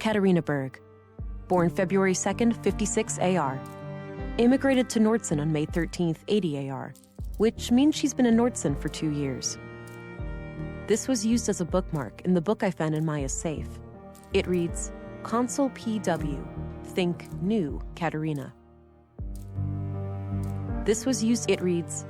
Katarina Berg. Born February 2nd, 56 AR. Immigrated to Nordson on May 13th, 80 AR, which means she's been in Nordson for 2 years. This was used as a bookmark in the book I found in Maya's safe. It reads, Consul PW, think new Katarina. This was used, it reads,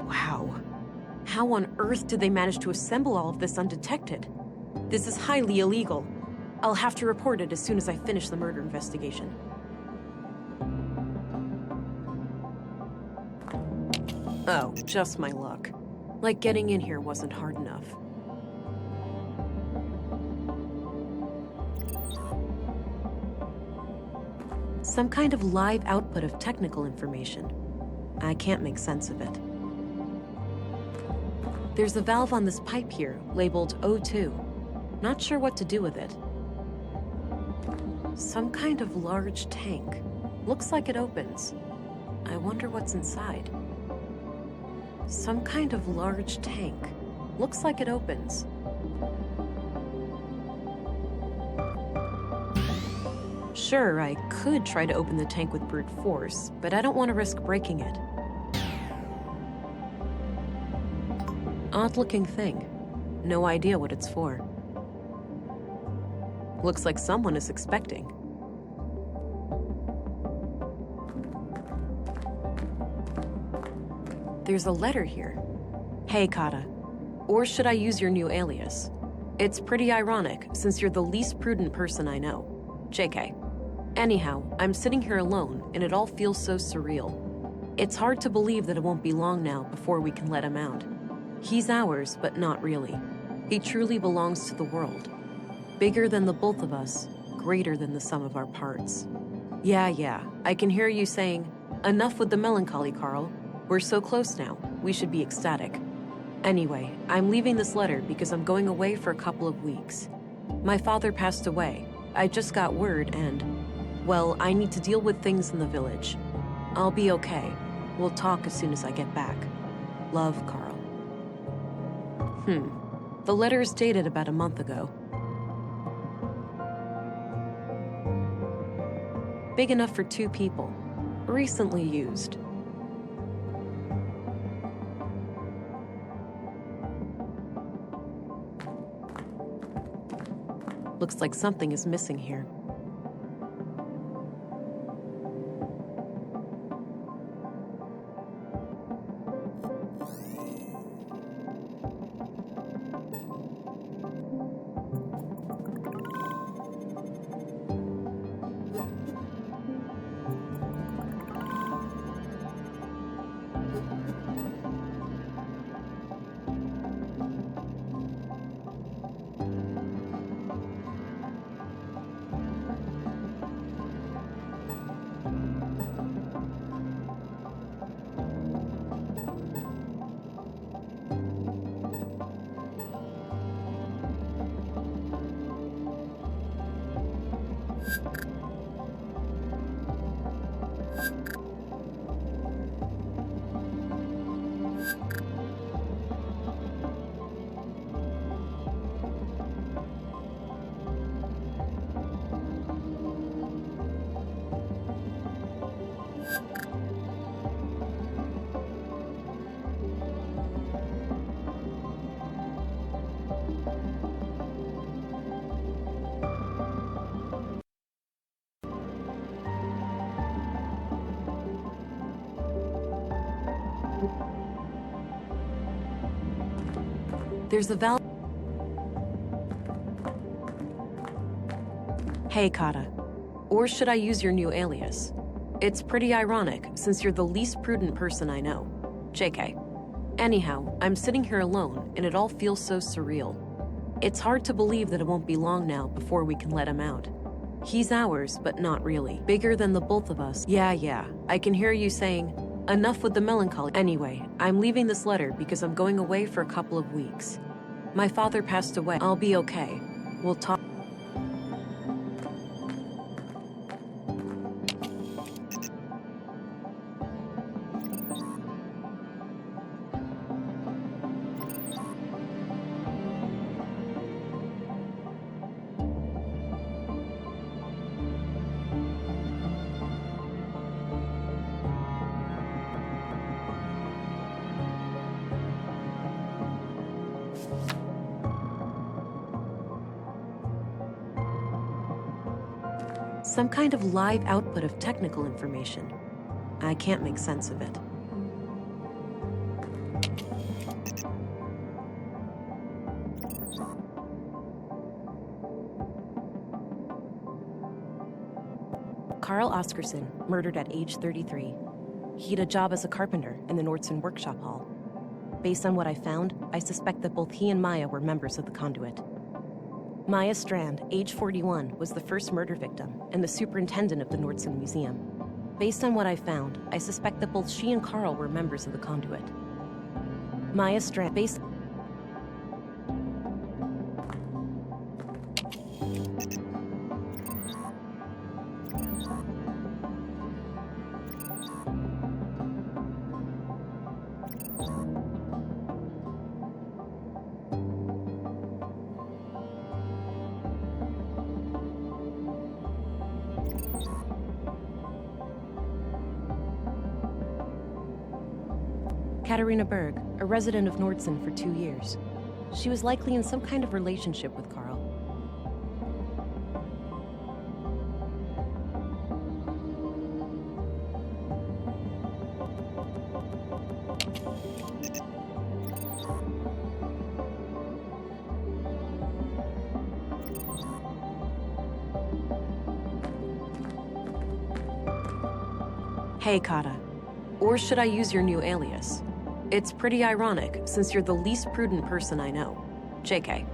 Wow. How on earth did they manage to assemble all of this undetected? This is highly illegal. I'll have to report it as soon as I finish the murder investigation. Oh, just my luck. Like getting in here wasn't hard enough. Some kind of live output of technical information. I can't make sense of it. There's a valve on this pipe here, labeled O2. Not sure what to do with it. Some kind of large tank. Looks like it opens. I wonder what's inside. Some kind of large tank. Looks like it opens. Sure, I could try to open the tank with brute force, but I don't want to risk breaking it. Odd-looking thing. No idea what it's for. Looks like someone is expecting. There's a letter here. Hey, Kata. Or should I use your new alias? It's pretty ironic, since you're the least prudent person I know. JK. Anyhow, I'm sitting here alone, and it all feels so surreal. It's hard to believe that it won't be long now before we can let him out. He's ours, but not really. He truly belongs to the world. Bigger than the both of us, greater than the sum of our parts. Yeah, I can hear you saying, enough with the melancholy, Carl. We're so close now, we should be ecstatic. Anyway, I'm leaving this letter because I'm going away for a couple of weeks. My father passed away. I just got word and, well, I need to deal with things in the village. I'll be okay. We'll talk as soon as I get back. Love, Carl. The letter is dated about a month ago. Big enough for 2 people. Recently used. Looks like something is missing here. There's a valve. Hey, Kata. Or should I use your new alias? It's pretty ironic, since you're the least prudent person I know. JK. Anyhow, I'm sitting here alone, and it all feels so surreal. It's hard to believe that it won't be long now before we can let him out. He's ours, but not really. Bigger than the both of us. Yeah, I can hear you saying, enough with the melancholy. Anyway, I'm leaving this letter because I'm going away for a couple of weeks. My father passed away. I'll be okay. We'll talk. Some kind of live output of technical information. I can't make sense of it. Carl Oscarson, murdered at age 33. He had a job as a carpenter in the Nordson Workshop Hall. Based on what I found, I suspect that both he and Maya were members of the Conduit. Maya Strand, age 41, was the first murder victim and the superintendent of the Nordson Museum. Based on what I found, I suspect that both she and Carl were members of the Conduit. Maya Strand, based... Katarina Berg, a resident of Nordson for 2 years. She was likely in some kind of relationship with Carl. Hey, Kata. Or should I use your new alias? It's pretty ironic, since you're the least prudent person I know. JK.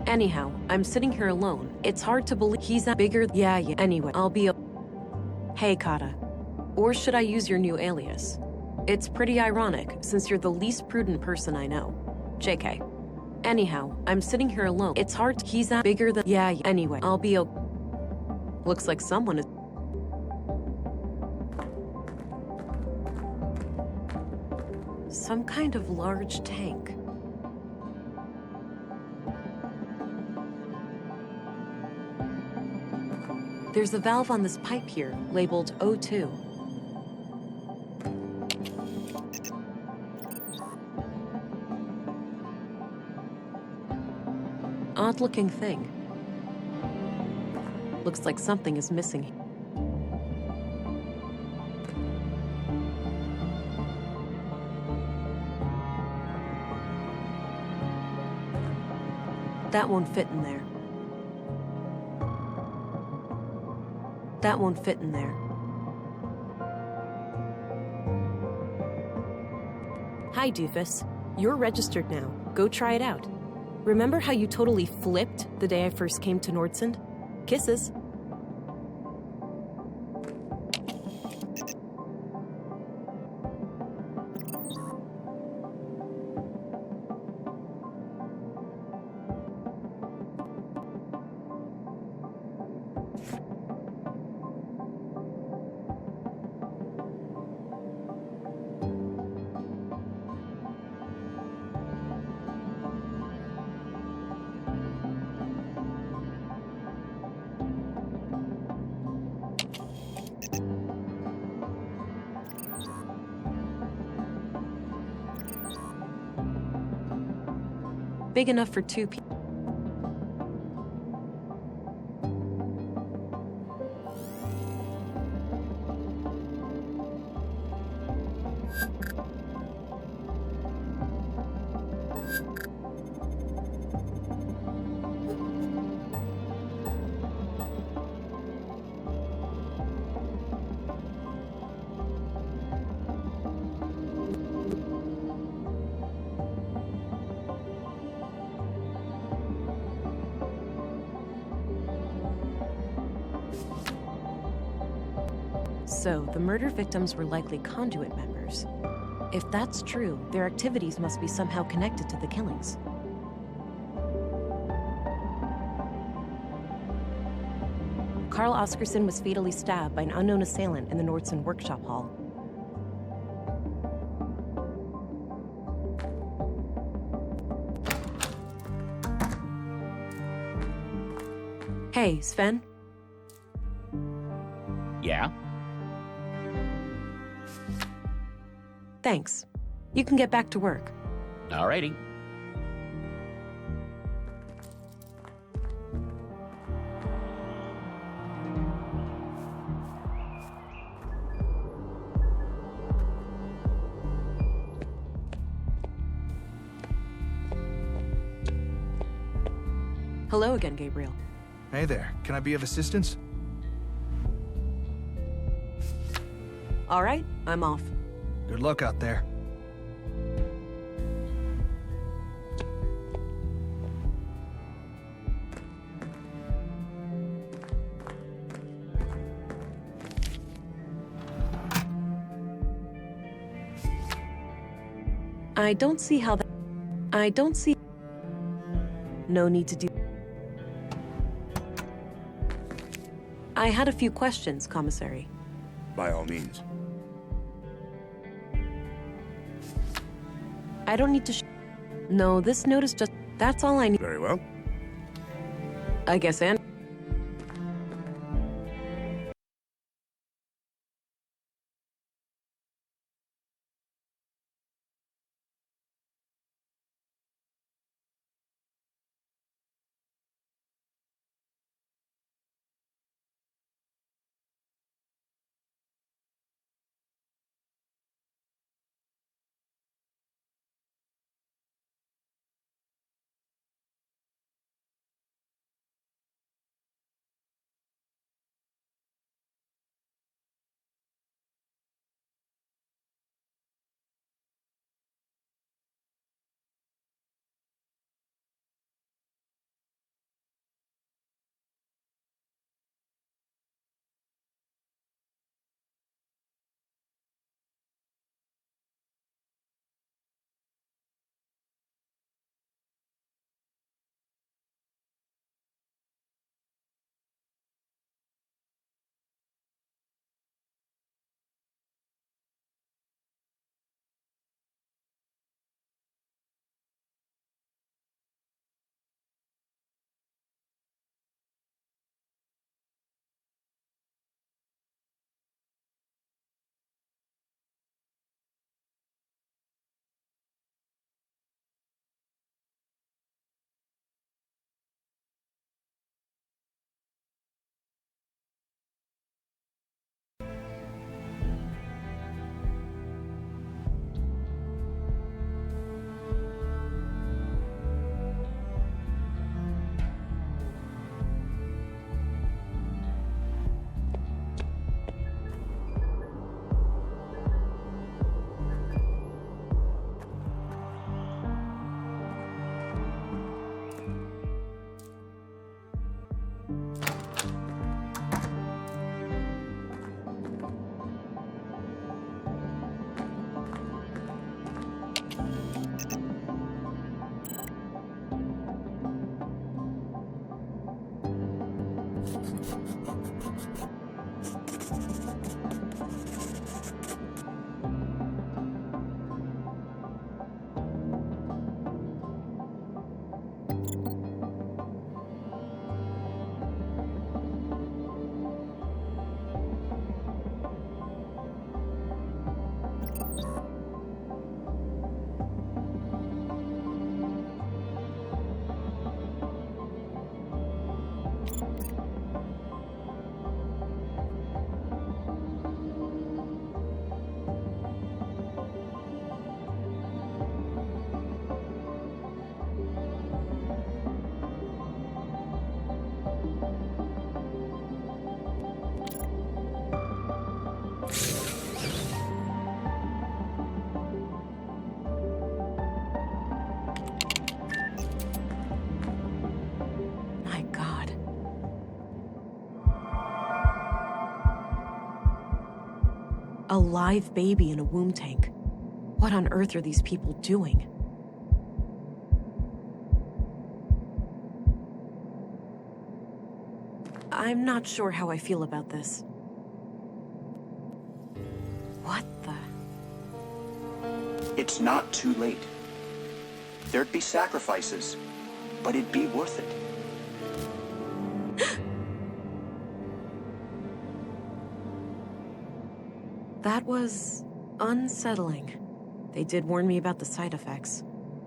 Anyhow, I'm sitting here alone. It's hard to believe he's that bigger. Yeah. Anyway, I'll be a... Hey, Kata. Or should I use your new alias? It's pretty ironic, since you're the least prudent person I know. JK. Anyhow, I'm sitting here alone. It's hard to... He's that bigger than... Yeah. Anyway, I'll be a... Looks like someone is... Some kind of large tank. There's a valve on this pipe here, labeled O2. Odd-looking thing. Looks like something is missing. That won't fit in there. That won't fit in there. Hi, doofus. You're registered now. Go try it out. Remember how you totally flipped the day I first came to Nordson? Kisses. Big enough for 2 people. So, the murder victims were likely conduit members. If that's true, their activities must be somehow connected to the killings. Carl Oscarson was fatally stabbed by an unknown assailant in the Nordson workshop hall. Hey, Sven? Yeah? Thanks. You can get back to work. Alrighty. Hello again, Gabriel. Hey there, can I be of assistance? All right, I'm off. Good luck out there. I don't see how that... I don't see... No need to do... I had a few questions, Commissary. By all means. I don't need to No, this note is just... That's all I need. Very well. I guess, and... A live baby in a womb tank. What on earth are these people doing? I'm not sure how I feel about this. What the? It's not too late. There'd be sacrifices, but it'd be worth it. That was unsettling. They did warn me about the side effects.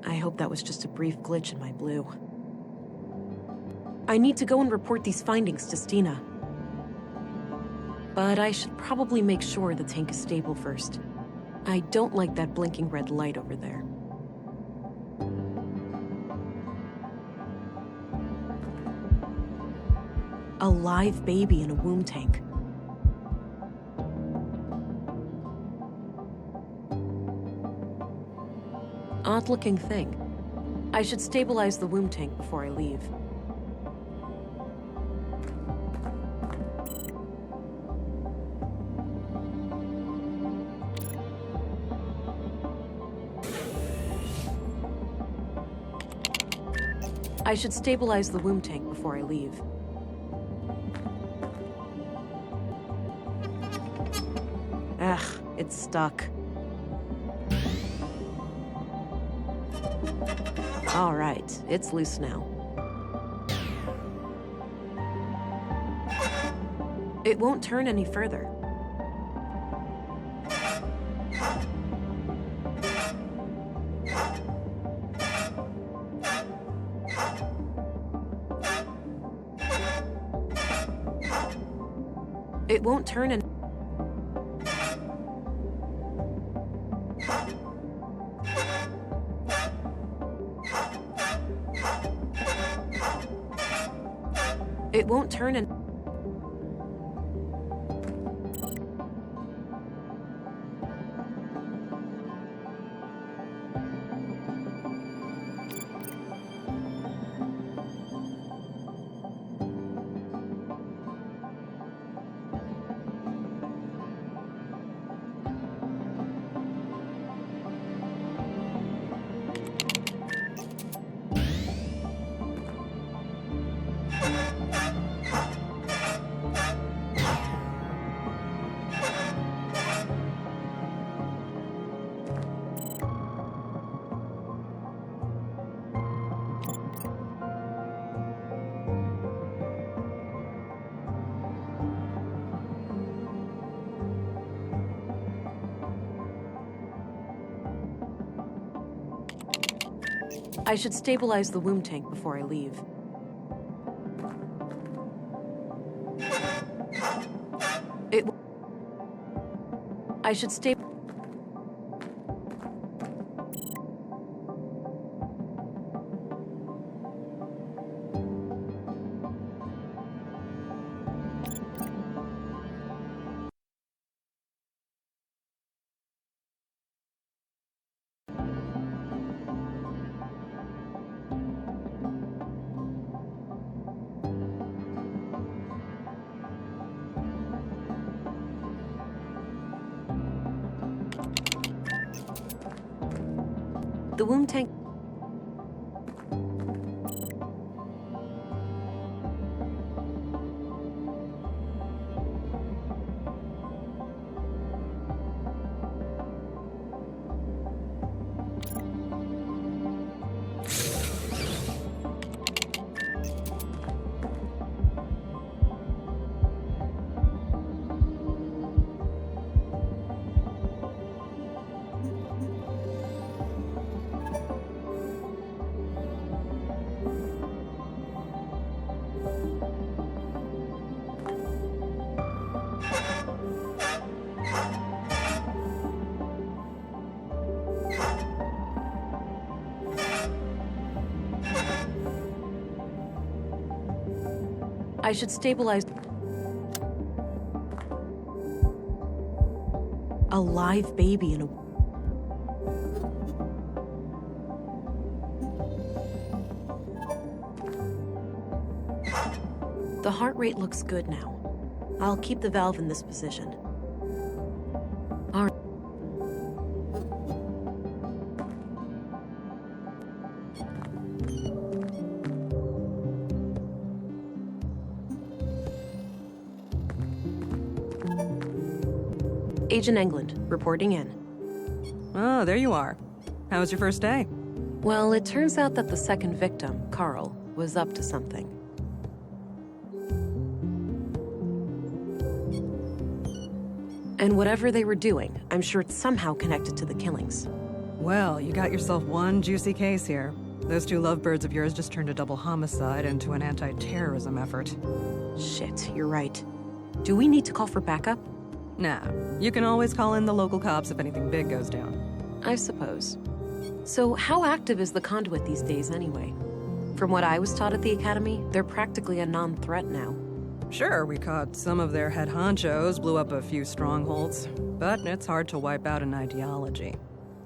I hope that was just a brief glitch in my blue. I need to go and report these findings to Stina. But I should probably make sure the tank is stable first. I don't like that blinking red light over there. A live baby in a womb tank. Odd-looking thing. I should stabilize the womb tank before I leave. I should stabilize the womb tank before I leave. Ugh, it's stuck. All right, it's loose now. It won't turn any further. It won't turn and it won't turn and I should stabilize the womb tank before I leave. I should stay. The womb tank. I should stabilize. A live baby in a. The heart rate looks good now. I'll keep the valve in this position. All right. Agent England, reporting in. Oh, there you are. How was your first day? Well, it turns out that the second victim, Carl, was up to something. And whatever they were doing, I'm sure it's somehow connected to the killings. Well, you got yourself one juicy case here. Those two lovebirds of yours just turned a double homicide into an anti-terrorism effort. Shit, you're right. Do we need to call for backup? Nah, you can always call in the local cops if anything big goes down. I suppose. So how active is the conduit these days anyway? From what I was taught at the academy, they're practically a non-threat now. Sure, we caught some of their head honchos, blew up a few strongholds, but it's hard to wipe out an ideology.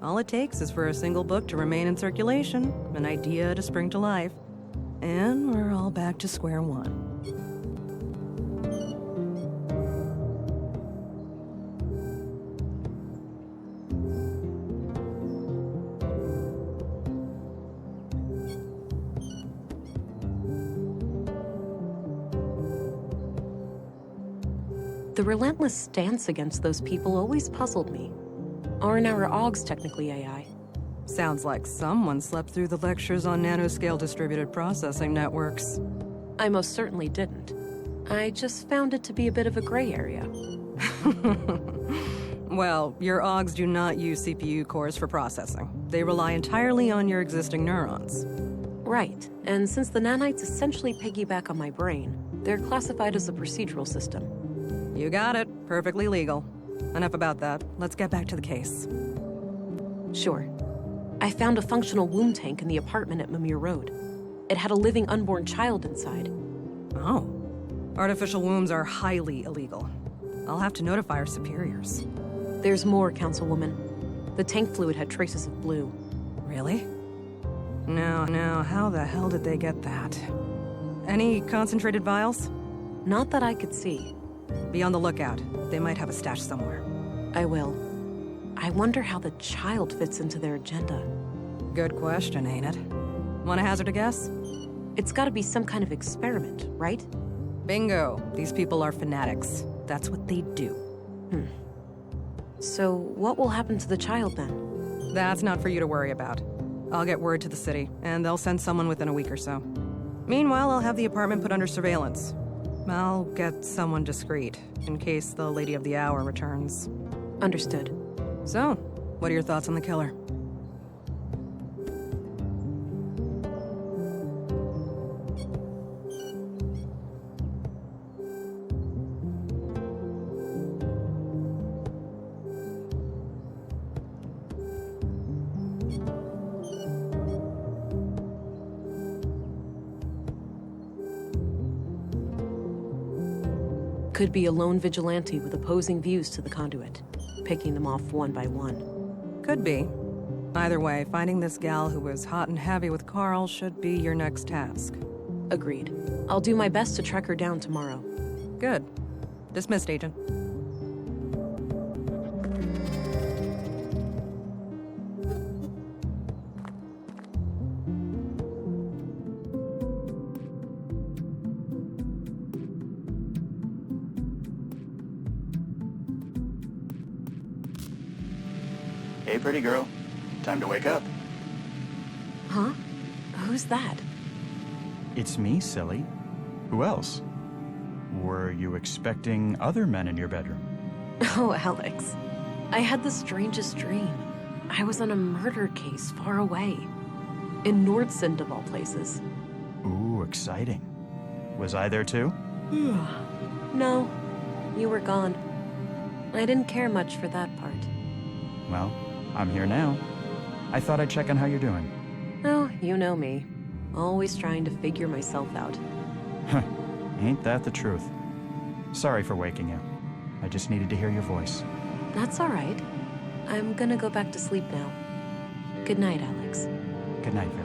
All it takes is for a single book to remain in circulation, an idea to spring to life, and we're all back to square one. The relentless stance against those people always puzzled me. Aren't our Augs technically AI? Sounds like someone slept through the lectures on nanoscale distributed processing networks. I most certainly didn't. I just found it to be a bit of a gray area. Well, your Augs do not use CPU cores for processing. They rely entirely on your existing neurons. Right, and since the nanites essentially piggyback on my brain, they're classified as a procedural system. You got it. Perfectly legal. Enough about that. Let's get back to the case. Sure. I found a functional womb tank in the apartment at Mimir Road. It had a living unborn child inside. Oh. Artificial wombs are highly illegal. I'll have to notify our superiors. There's more, Councilwoman. The tank fluid had traces of blue. Really? Now, how the hell did they get that? Any concentrated vials? Not that I could see. Be on the lookout. They might have a stash somewhere. I will. I wonder how the child fits into their agenda. Good question, ain't it? Want to hazard a guess? It's gotta be some kind of experiment, right? Bingo. These people are fanatics. That's what they do. So what will happen to the child then? That's not for you to worry about. I'll get word to the city, and they'll send someone within a week or so. Meanwhile, I'll have the apartment put under surveillance. I'll get someone discreet, in case the Lady of the Hour returns. Understood. So, what are your thoughts on the killer? Could be a lone vigilante with opposing views to the conduit, picking them off one by one. Could be. Either way, finding this gal who was hot and heavy with Carl should be your next task. Agreed. I'll do my best to track her down tomorrow. Good. Dismissed, Agent. Hey, pretty girl. Time to wake up. Huh? Who's that? It's me, silly. Who else? Were you expecting other men in your bedroom? Oh, Alex. I had the strangest dream. I was on a murder case far away. In Nordsund, of all places. Ooh, exciting. Was I there too? No, you were gone. I didn't care much for that part. Well, I'm here now. I thought I'd check on how you're doing. Oh, you know me. Always trying to figure myself out. Ain't that the truth? Sorry for waking you. I just needed to hear your voice. That's all right. I'm gonna go back to sleep now. Good night, Alex. Good night, Vera.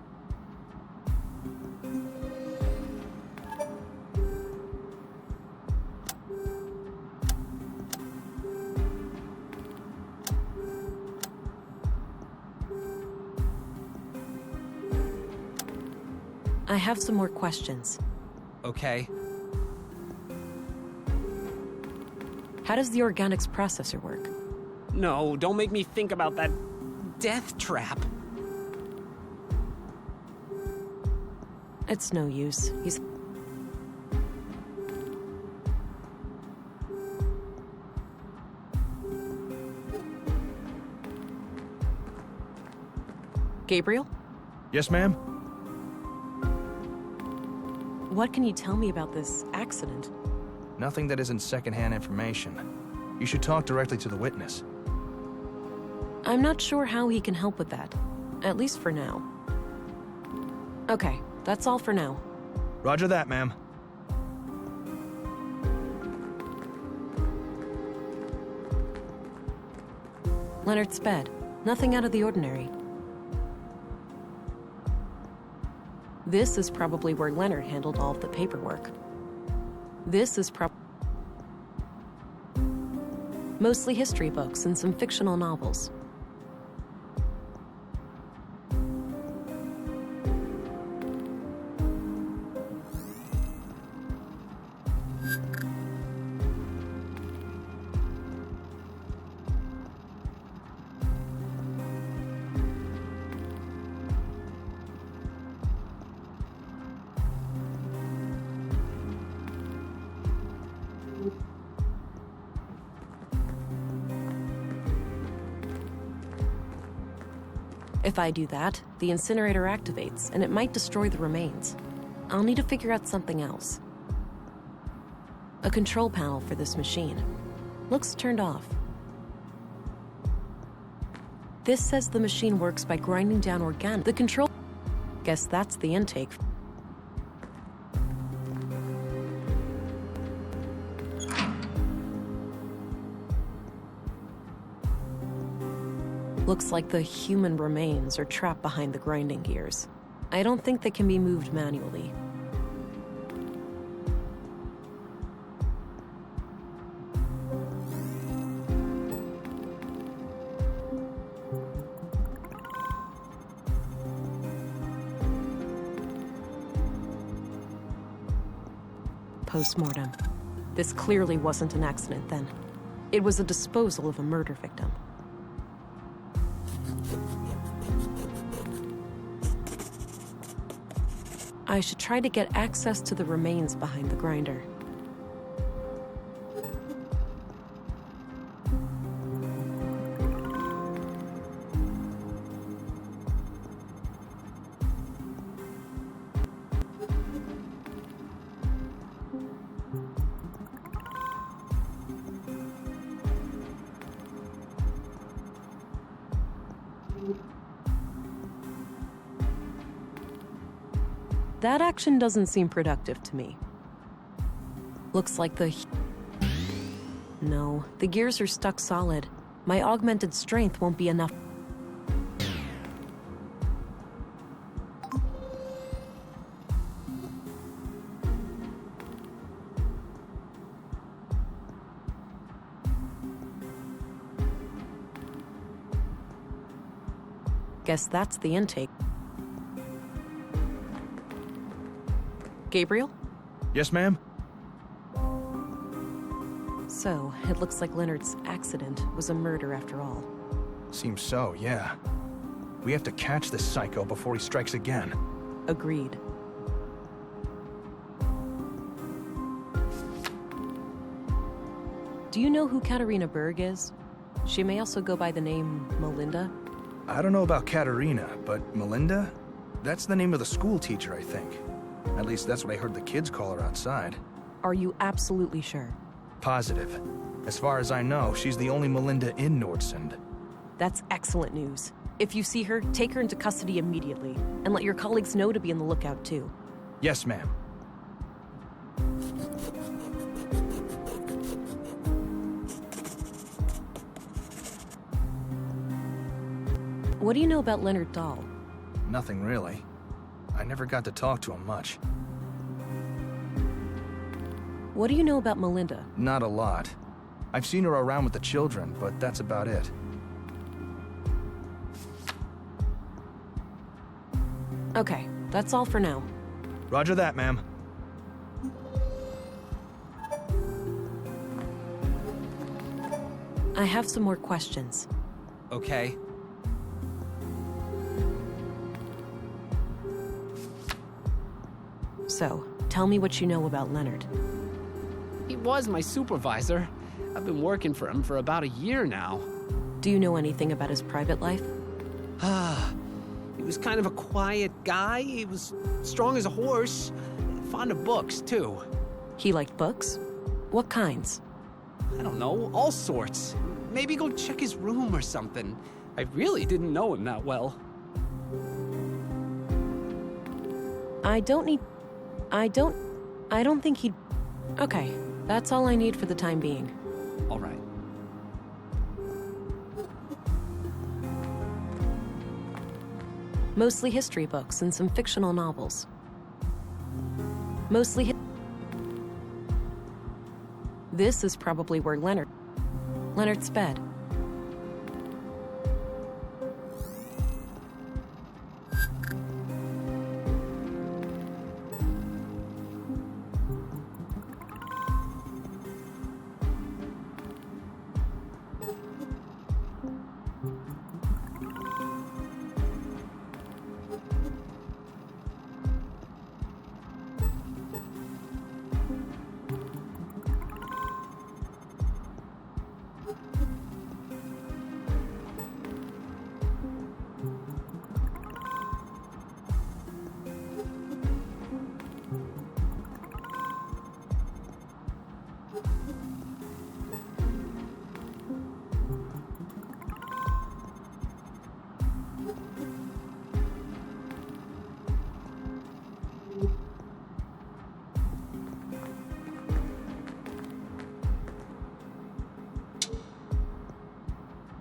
I have some more questions. Okay. How does the organics processor work? No, don't make me think about that death trap. It's no use. He's... Gabriel? Yes, ma'am? What can you tell me about this accident? Nothing that isn't secondhand information. You should talk directly to the witness. I'm not sure how he can help with that. At least for now. Okay, that's all for now. Roger that, ma'am. Leonard's bed. Nothing out of the ordinary. This is probably where Leonard handled all of the paperwork. This is mostly history books and some fictional novels. If I do that, the incinerator activates, and it might destroy the remains. I'll need to figure out something else. A control panel for this machine. Looks turned off. This says the machine works by grinding down organic. The control... Guess that's the intake. Looks like the human remains are trapped behind the grinding gears. I don't think they can be moved manually. Post-mortem. This clearly wasn't an accident then. It was a disposal of a murder victim. I should try to get access to the remains behind the grinder. That action doesn't seem productive to me. Looks like the... No, the gears are stuck solid. My augmented strength won't be enough. Guess that's the intake. Gabriel? Yes, ma'am? So, it looks like Leonard's accident was a murder after all. Seems so, yeah. We have to catch this psycho before he strikes again. Agreed. Do you know who Katarina Berg is? She may also go by the name Melinda. I don't know about Katarina, but Melinda? That's the name of the school teacher, I think. At least that's what I heard the kids call her outside. Are you absolutely sure? Positive. As far as I know, she's the only Melinda in Nordsund. That's excellent news. If you see her, take her into custody immediately, and let your colleagues know to be on the lookout too. Yes, ma'am. What do you know about Leonard Dahl? Nothing really. I never got to talk to him much. What do you know about Melinda? Not a lot. I've seen her around with the children, but that's about it. Okay, that's all for now. Roger that, ma'am. I have some more questions. Okay. So, tell me what you know about Leonard. He was my supervisor. I've been working for him for about a year now. Do you know anything about his private life? He was kind of a quiet guy. He was strong as a horse. Fond of books, too. He liked books? What kinds? I don't know, all sorts. Maybe go check his room or something. I really didn't know him that well. I don't think he'd... Okay, that's all I need for the time being. All right. Mostly history books and some fictional novels. This is probably where Leonard's bed.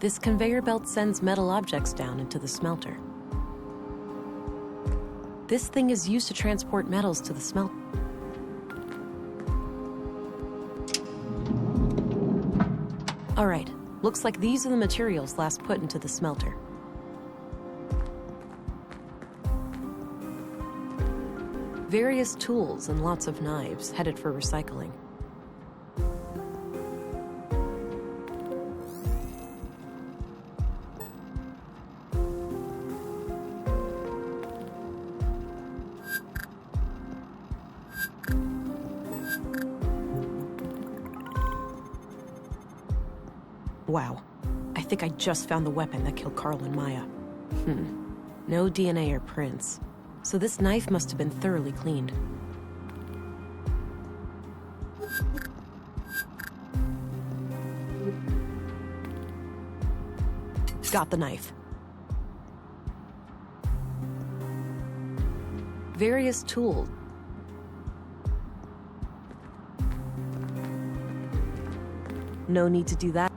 This conveyor belt sends metal objects down into the smelter. This thing is used to transport metals to the smelter. All right, looks like these are the materials last put into the smelter. Various tools and lots of knives headed for recycling. Wow, I think I just found the weapon that killed Carl and Maya. No DNA or prints, so this knife must have been thoroughly cleaned. Got the knife. Various tools. No need to do that.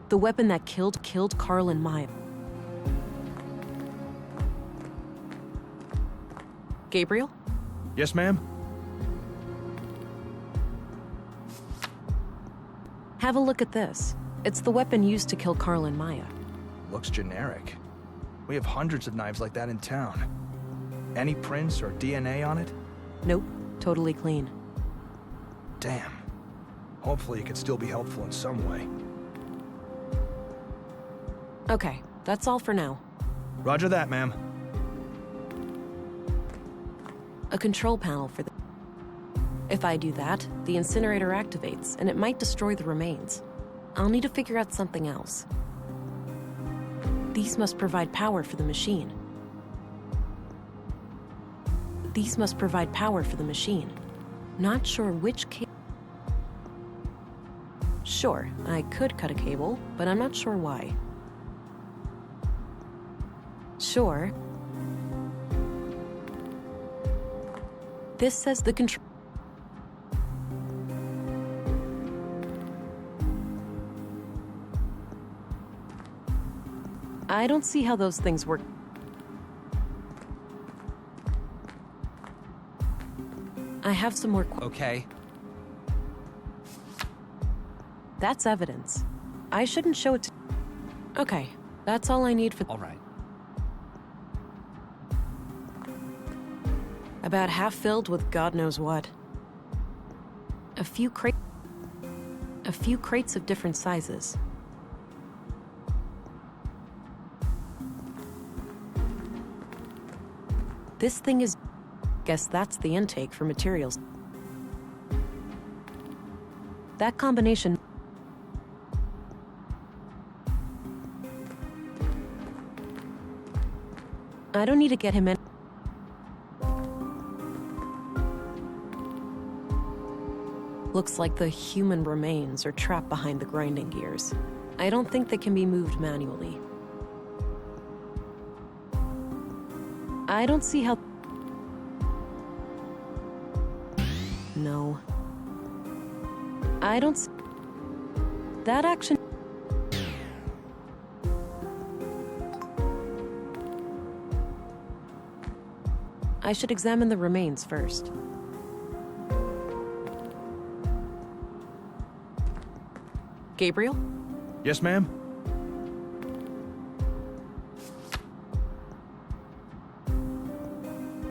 The weapon that killed Carl and Maya. Gabriel? Yes, ma'am? Have a look at this. It's the weapon used to kill Carl and Maya. Looks generic. We have hundreds of knives like that in town. Any prints or DNA on it? Nope, totally clean. Damn. Hopefully it could still be helpful in some way. Okay, that's all for now. Roger that, ma'am. A control panel for the... If I do that, the incinerator activates, and it might destroy the remains. I'll need to figure out something else. These must provide power for the machine. Not sure which cable... Sure, I could cut a cable, but I'm not sure why. Sure. This says the control... I don't see how those things work. I have some more... Okay. That's evidence. I shouldn't show it to... Okay, that's all I need for... All right. About half filled with God knows what. A few crates of different sizes. This thing is... Guess that's the intake for materials. That combination... I don't need to get him in... Looks like the human remains are trapped behind the grinding gears. I don't think they can be moved manually. I don't see how... No. I don't see... That action... I should examine the remains first. Gabriel? Yes, ma'am?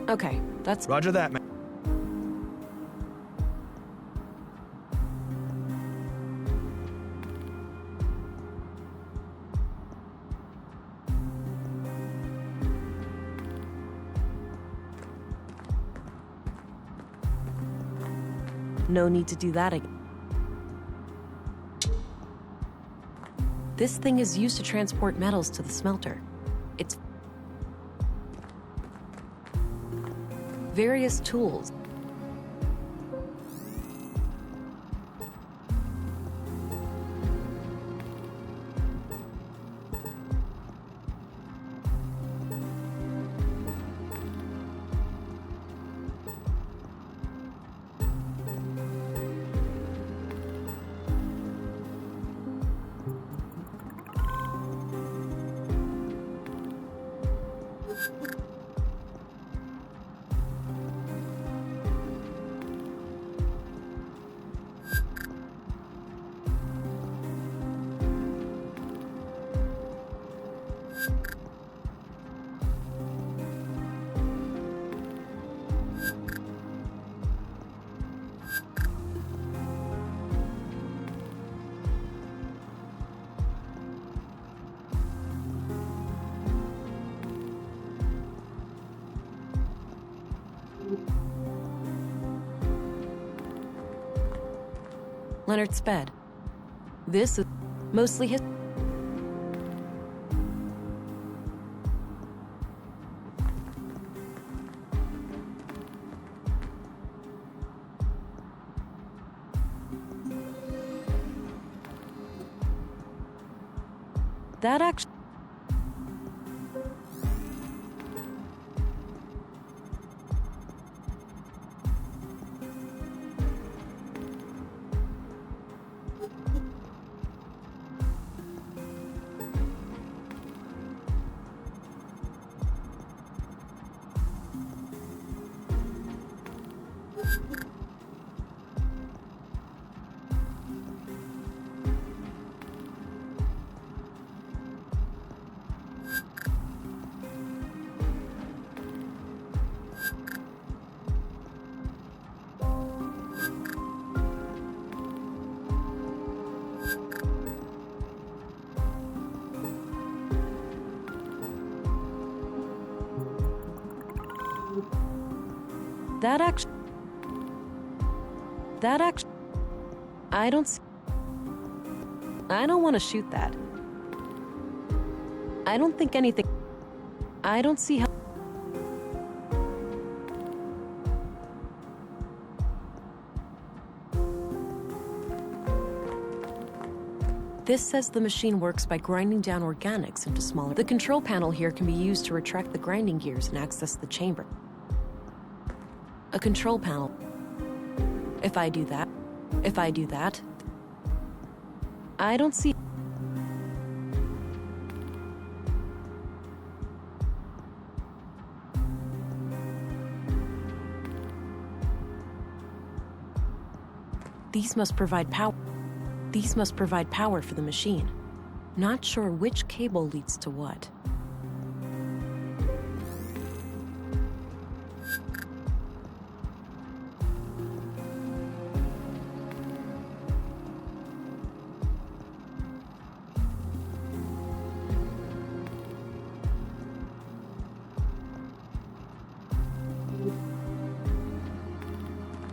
Okay, that's... Roger that, ma'am. No need to do that again. This thing is used to transport metals to the smelter. It's... various tools. Leonard's bed. This is mostly his... That actually... That actually... I don't want to shoot that. I don't think anything... I don't see how... This says the machine works by grinding down organics into smaller... The control panel here can be used to retract the grinding gears and access the chamber. A control panel. If I do that, I don't see... These must provide power. These must provide power for the machine. Not sure which cable leads to what.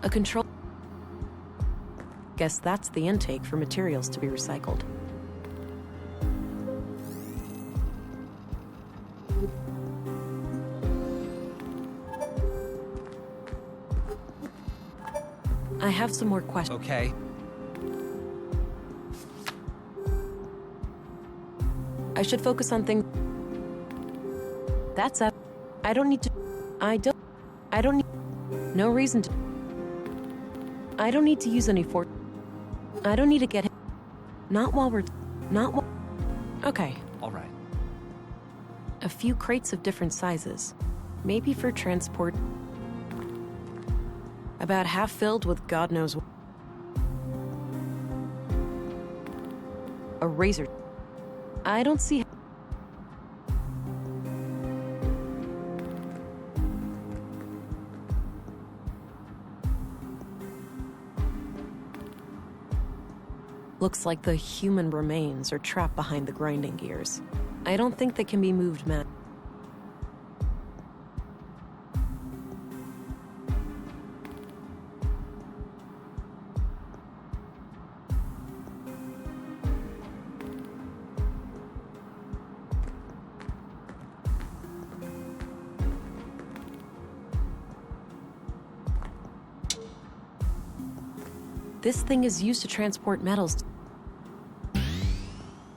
A control... Guess that's the intake for materials to be recycled. I have some more questions. Okay. I should focus on things. That's up. I don't need to. I don't need. No reason to. I don't need to use any force. I don't need to get hit. Not while we're. Not while. Okay. All right. A few crates of different sizes. Maybe for transport. About half filled with God knows what. A razor. I don't see. Looks like the human remains are trapped behind the grinding gears. I don't think they can be moved, Matt. This thing is used to transport metals.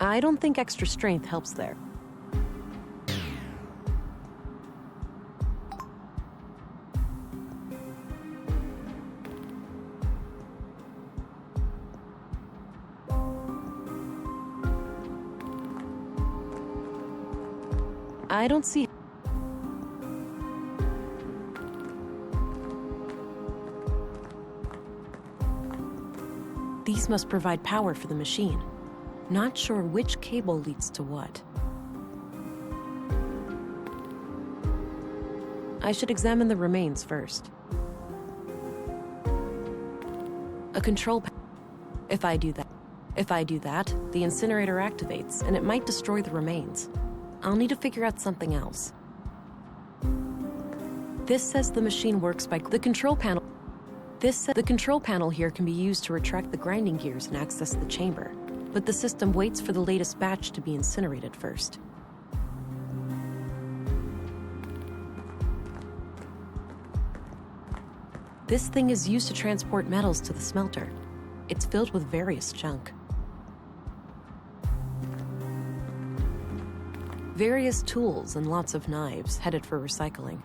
I don't think extra strength helps there. I don't see. These must provide power for the machine. Not sure which cable leads to what. I should examine the remains first. A control panel. If I do that, the incinerator activates, and it might destroy the remains. I'll need to figure out something else. This says the machine works by the control panel. The control panel here can be used to retract the grinding gears and access the chamber, but the system waits for the latest batch to be incinerated first. This thing is used to transport metals to the smelter. It's filled with various junk. Various tools and lots of knives headed for recycling.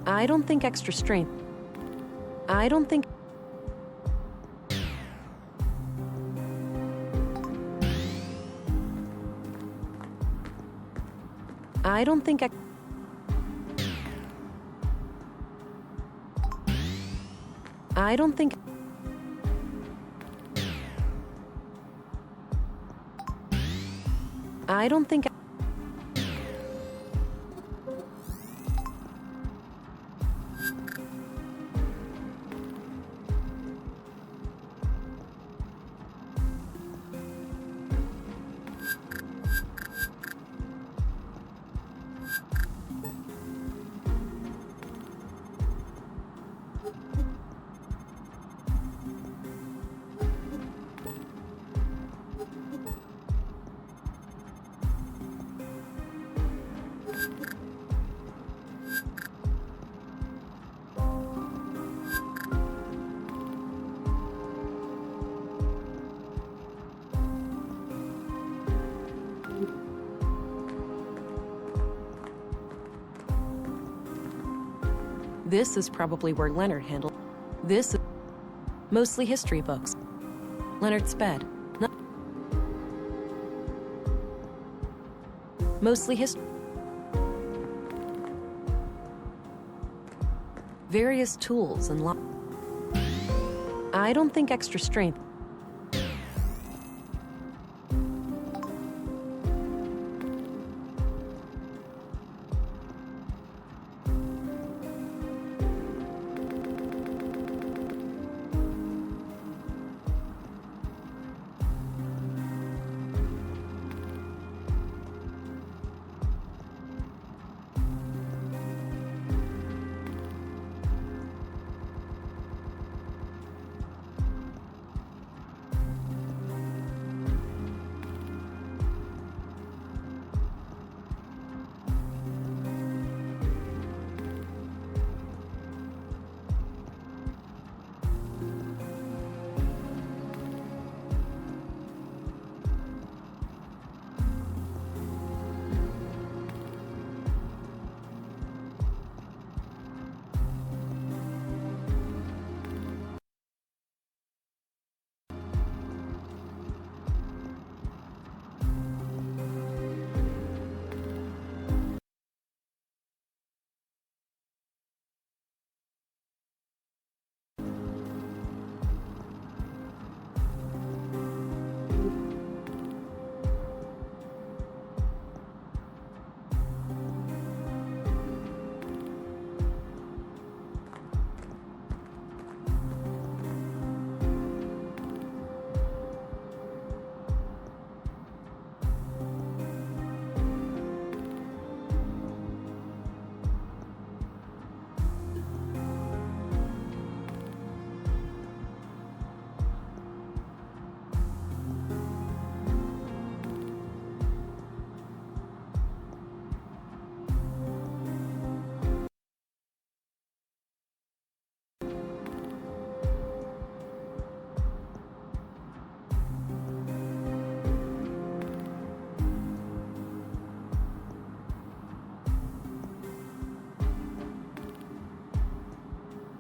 I don't think extra strength. I don't think. I don't think. I don't think. I don't think. This is probably where Leonard handled. This is mostly history books. Leonard's bed. Mostly history. Various tools and I don't think extra strength.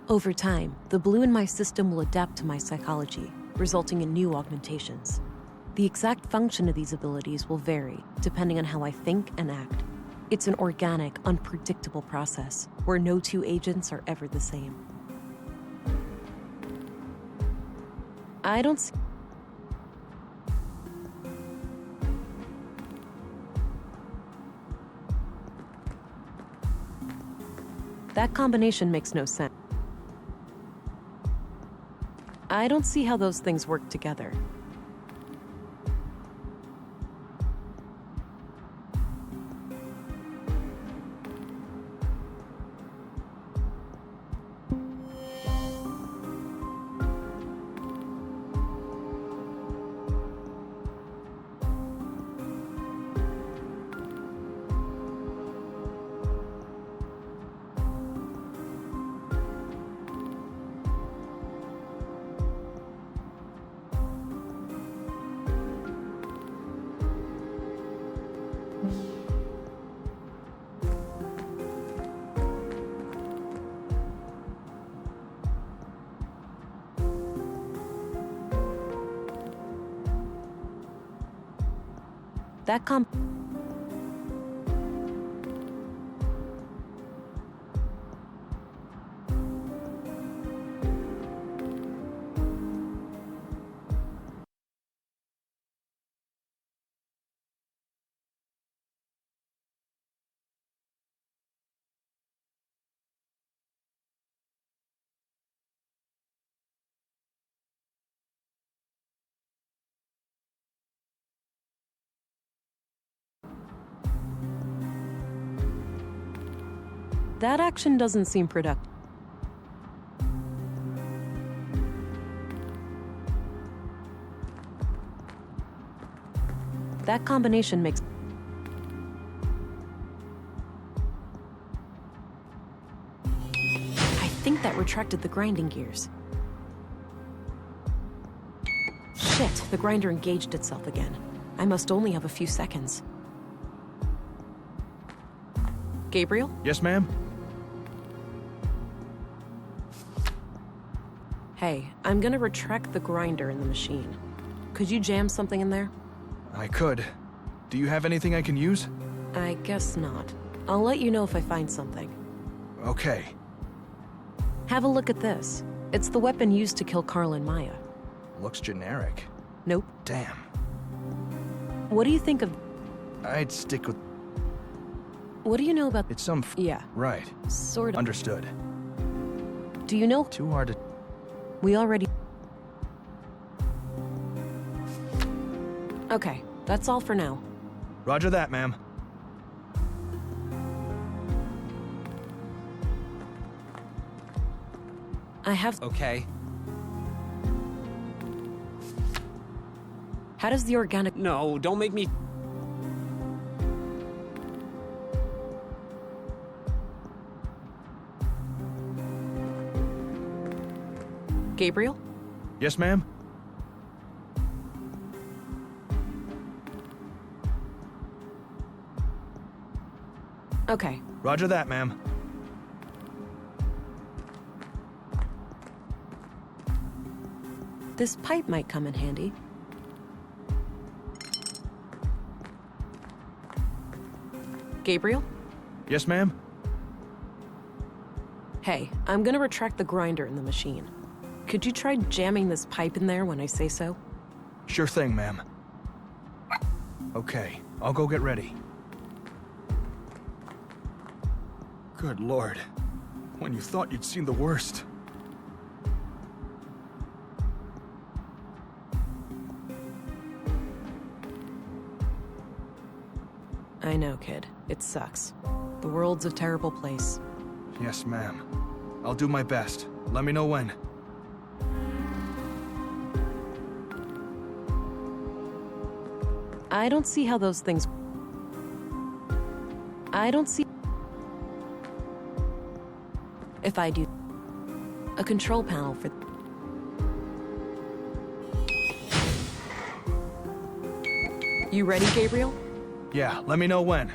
Over time, the blue in my system will adapt to my psychology, resulting in new augmentations. The exact function of these abilities will vary, depending on how I think and act. It's an organic, unpredictable process, where no two agents are ever the same. I don't see... That combination makes no sense. I don't see how those things work together. That action doesn't seem productive. That combination makes... I think that retracted the grinding gears. Shit, the grinder engaged itself again. I must only have a few seconds. Gabriel? Yes, ma'am? Hey, I'm gonna retract the grinder in the machine. Could you jam something in there? I could. Do you have anything I can use? I guess not. I'll let you know if I find something. Okay. Have a look at this. It's the weapon used to kill Carl and Maya. Looks generic. Nope. Damn. What do you think of... I'd stick with... What do you know about... It's some... Yeah, Right. sort of. Understood. Do you know... Too hard to... We already... Okay, that's all for now. Roger that, ma'am. I have... Okay. How does the organic... No, don't make me... Gabriel? Yes, ma'am? Okay, Roger that, ma'am. this pipe might come in handy. Gabriel? Yes, ma'am? Hey, I'm gonna retract the grinder in the machine. Could you try jamming this pipe in there when I say so? Sure thing, ma'am. Okay, I'll go get ready. Good lord. When you thought you'd seen the worst. I know, kid. It sucks. The world's a terrible place. Yes, ma'am. I'll do my best. Let me know when. I don't see how those things... I don't see... If I do... A control panel for... You ready, Gabriel? Yeah, let me know when.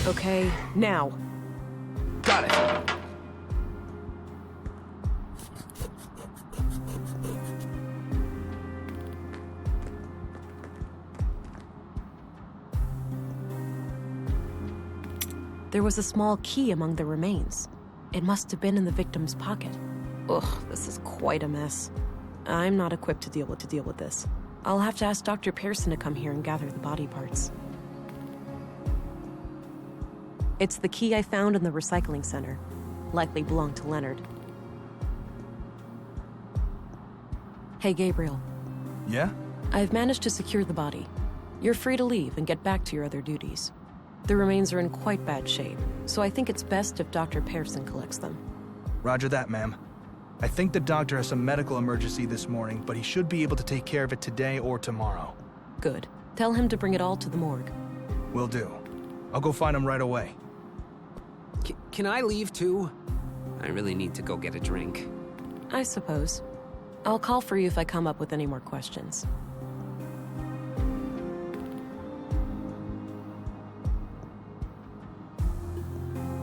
Okay, now. Got it. There was a small key among the remains. It must have been in the victim's pocket. Ugh, this is quite a mess. I'm not equipped to deal with this. I'll have to ask Dr. Pearson to come here and gather the body parts. It's the key I found in the recycling center. Likely belonged to Leonard. Hey, Gabriel. Yeah? I've managed to secure the body. You're free to leave and get back to your other duties. The remains are in quite bad shape, so I think it's best if Dr. Pearson collects them. Roger that, ma'am. I think the doctor has some medical emergency this morning, but he should be able to take care of it today or tomorrow. Good. Tell him to bring it all to the morgue. Will do. I'll go find him right away. Can I leave too? I really need to go get a drink. I suppose. I'll call for you if I come up with any more questions.